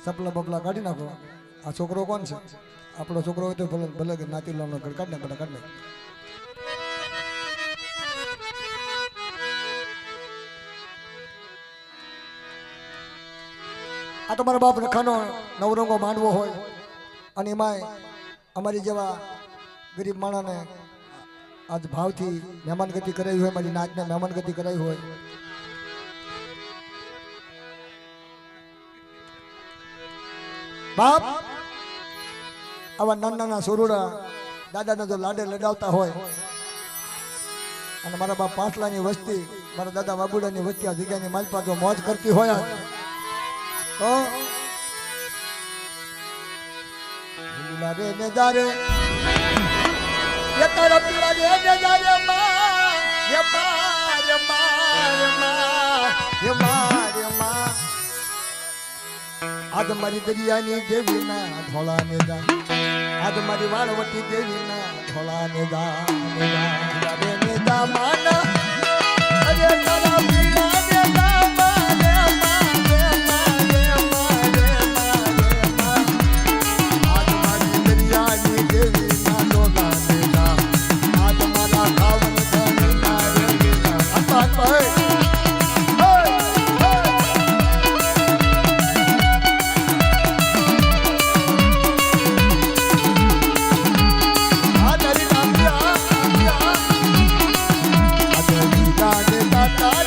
સપલા બપલા કાઢી નાખો. આ છોકરો કોણ છે? આપણો છોકરો હોય તો ભલે ભલે નાતીલાલનો ઘર કાઢ નાખ, કાઢ નાખ. આ તો મારા બાપ રખાનો નવરંગો માંડવો હોય અને એમાંય અમારી જેવા ગરીબ માણસને આજ ભાવથી મહેમાનગતિ કરાવી હોય, મારી નાચને મહેમાનગતિ કરાવી હોય. બાપ આવા નાના નાના સોરુડા દાદાને જો લાડે લડાવતા હોય અને મારા બાપ પાટલાની વસ્તી, મારા દાદા બાબુડાની વસ્તી આ જગ્યાની માલપા જો મોજ કરતી હોય તો રે નજારે ये तरफ लगे नजारे माँ ये मार मार माँ ये मार माँ आज मारी दरियानी देवी ना धोला ने जा, आज मारी वाड़वटी देवी ना धोला ने जा रे ने जा माना अरे तारा पीड़ा ने जा मारे मारे मारे मारे मारे आज मारी दरियानी देवी ना धोला ने जा, आज मारा खावन धनी ना रे ना अपात भाई Tata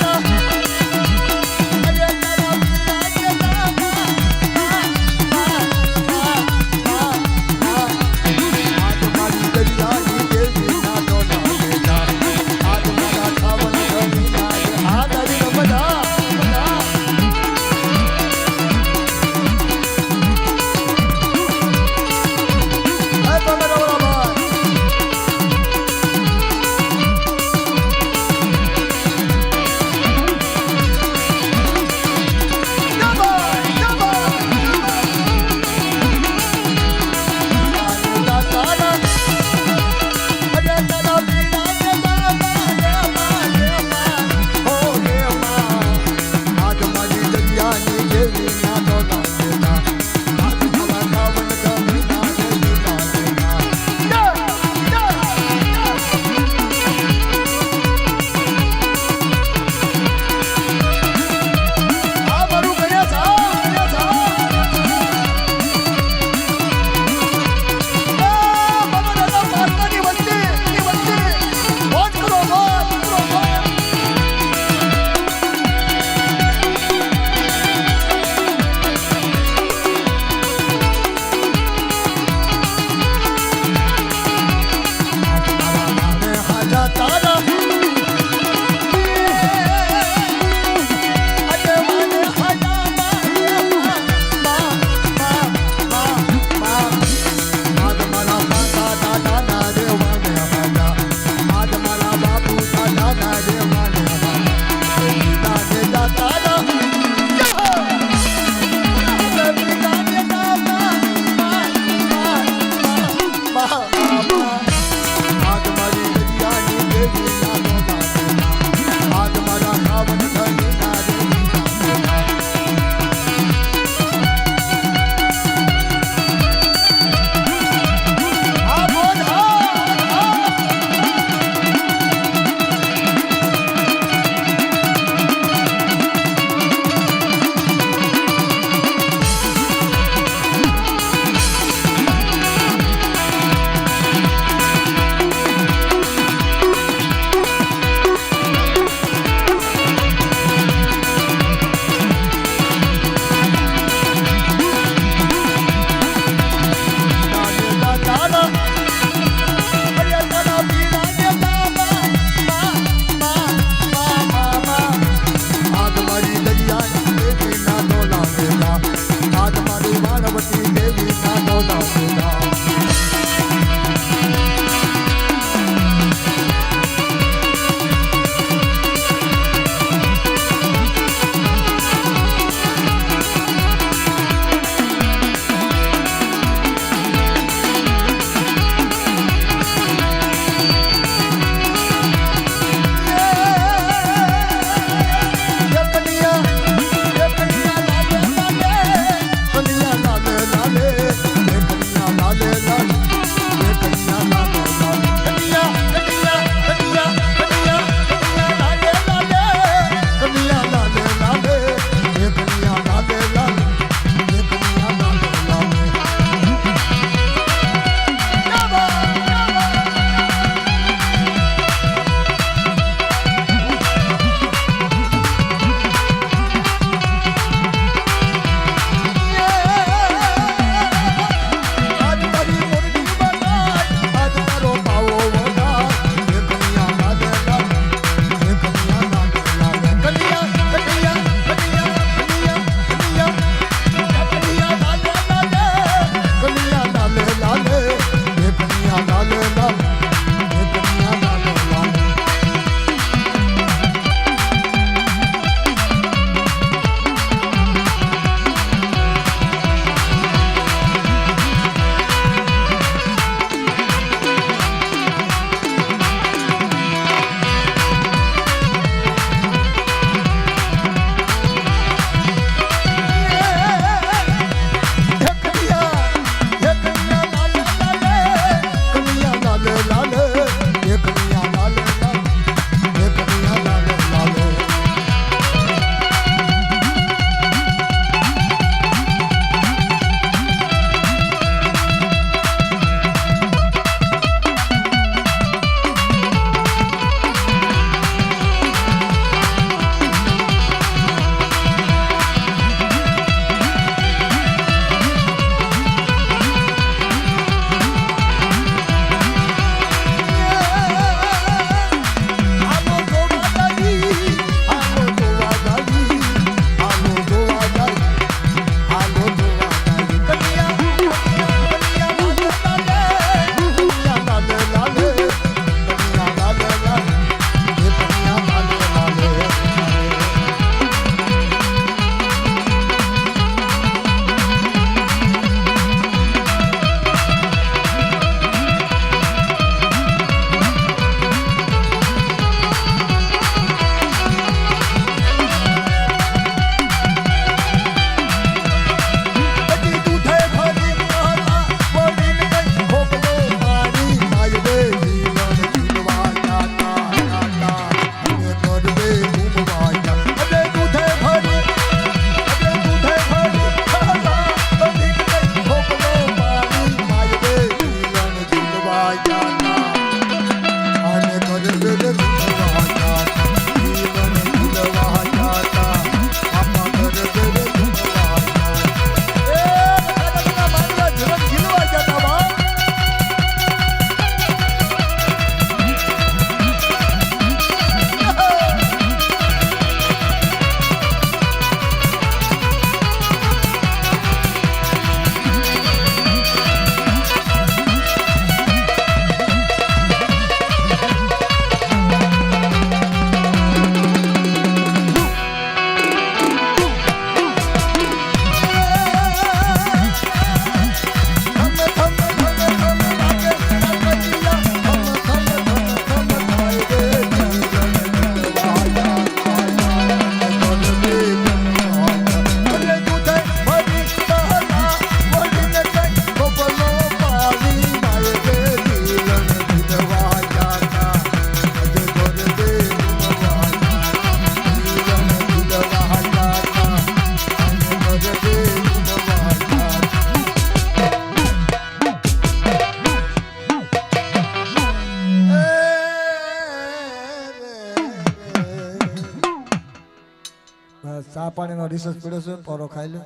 ચા પાણીનો રિસર્ચ પડ્યો છે, પોરો ખાઈ લો.